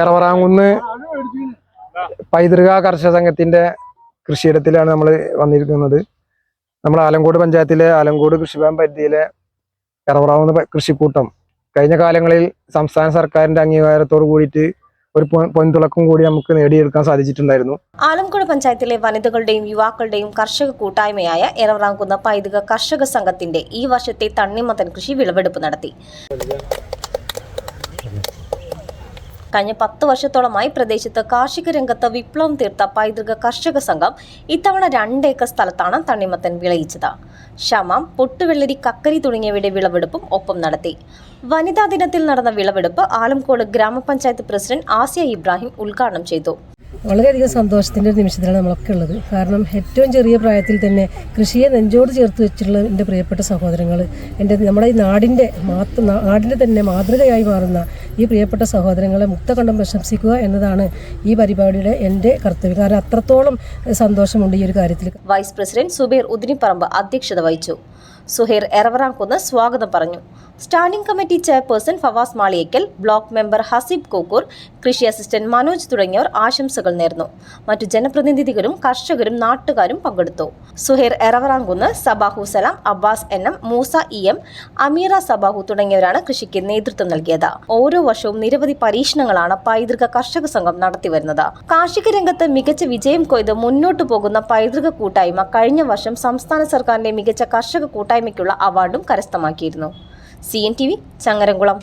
എറവറാങ്കുന്ന് പൈതൃക കർഷക സംഘത്തിന്റെ കൃഷിയിടത്തിലാണ് നമ്മൾ വന്നിരിക്കുന്നത്. നമ്മൾ ആലങ്കോട് പഞ്ചായത്തിലെ ആലങ്കോട് കൃഷിഭവൻ പരിധിയിലെ എറവറാങ്കുന്ന് കൃഷിക്കൂട്ടം കഴിഞ്ഞ കാലങ്ങളിൽ സംസ്ഥാന സർക്കാരിന്റെ അംഗീകാരത്തോട് കൂടിയിട്ട് ഒരു പൊൻതുളക്കം കൂടി നമുക്ക് നേടിയെടുക്കാൻ സാധിച്ചിട്ടുണ്ടായിരുന്നു. ആലങ്കോട് പഞ്ചായത്തിലെ വനിതകളുടെയും യുവാക്കളുടെയും കർഷക കൂട്ടായ്മയായ എറവറാങ്കുന്ന് പൈതൃക കർഷക സംഘത്തിന്റെ ഈ വർഷത്തെ തണ്ണിമത്തൻ കൃഷി വിളവെടുപ്പ് നടത്തി. കഴിഞ്ഞ 10 വർഷത്തോളമായി പ്രദേശത്ത് കാർഷിക രംഗത്ത് വിപ്ലവം തീർത്ത പൈതൃക കർഷക സംഘം ഇത്തവണ 2 ഏക്കർ സ്ഥലത്താണ് തണ്ണിമത്തൻ വിളയിച്ചത്. ശമം, പൊട്ടുവെള്ളരി, കക്കരി തുടങ്ങിയവയുടെ വിളവെടുപ്പും ഒപ്പം നടത്തി. വനിതാ ദിനത്തിൽ നടന്ന വിളവെടുപ്പ് ആലങ്കോട് ഗ്രാമപഞ്ചായത്ത് പ്രസിഡന്റ് ആസിയ ഇബ്രാഹിം ഉദ്ഘാടനം ചെയ്തു. വളരെയധികം സന്തോഷത്തിൻ്റെ ഒരു നിമിഷത്തിലാണ് നമ്മളൊക്കെ ഉള്ളത്. കാരണം ഏറ്റവും ചെറിയ പ്രായത്തിൽ തന്നെ കൃഷിയെ നെഞ്ചോട് ചേർത്ത് വെച്ചിട്ടുള്ള എൻ്റെ പ്രിയപ്പെട്ട സഹോദരങ്ങൾ, നമ്മുടെ ഈ നാടിൻ്റെ തന്നെ മാതൃകയായി മാറുന്ന ഈ പ്രിയപ്പെട്ട സഹോദരങ്ങളെ മുക്തകണ്ഠം പ്രശംസിക്കുക എന്നതാണ് ഈ പരിപാടിയുടെ എൻ്റെ കർത്തവ്യം. കാരണം അത്രത്തോളം സന്തോഷമുണ്ട് ഈ ഒരു കാര്യത്തിൽ. വൈസ് പ്രസിഡന്റ് സുബൈർ ഉദിനിപ്പറമ്പ് അധ്യക്ഷത വഹിച്ചു. സുഹൈർ എറവറാങ്കുന്ന് സ്വാഗതം പറഞ്ഞു. Standing committee chairperson Favas Maliyekkal, block member Haseeb Kokkur, കൃഷി അസിസ്റ്റന്റ് മനോജ് തുടങ്ങിയവർ ആശംസകൾ നേർന്നു. മറ്റു ജനപ്രതിനിധികളും കർഷകരും നാട്ടുകാരും പങ്കെടുത്തു. സുഹൈർ എറവറാങ്കുന്ന്, സബാഹു സലാം, അബ്ബാസ് എം, മൂസ ഇ.എം, അമീറ സബാഹു തുടങ്ങിയവരാണ് കൃഷിക്ക് നേതൃത്വം നൽകിയത്. ഓരോ വർഷവും നിരവധി പരീക്ഷണങ്ങളാണ് പൈതൃക കർഷക സംഘം നടത്തിവരുന്നത്. കാർഷിക രംഗത്ത് മികച്ച വിജയം കൊയ്ത് മുന്നോട്ടു പോകുന്ന പൈതൃക കൂട്ടായ്മ കഴിഞ്ഞ വർഷം സംസ്ഥാന സർക്കാരിന്റെ മികച്ച കർഷക കൂട്ടായ്മയ്ക്കുള്ള അവാർഡും കരസ്ഥമാക്കിയിരുന്നു. CNTV ചങ്ങരംകുളം.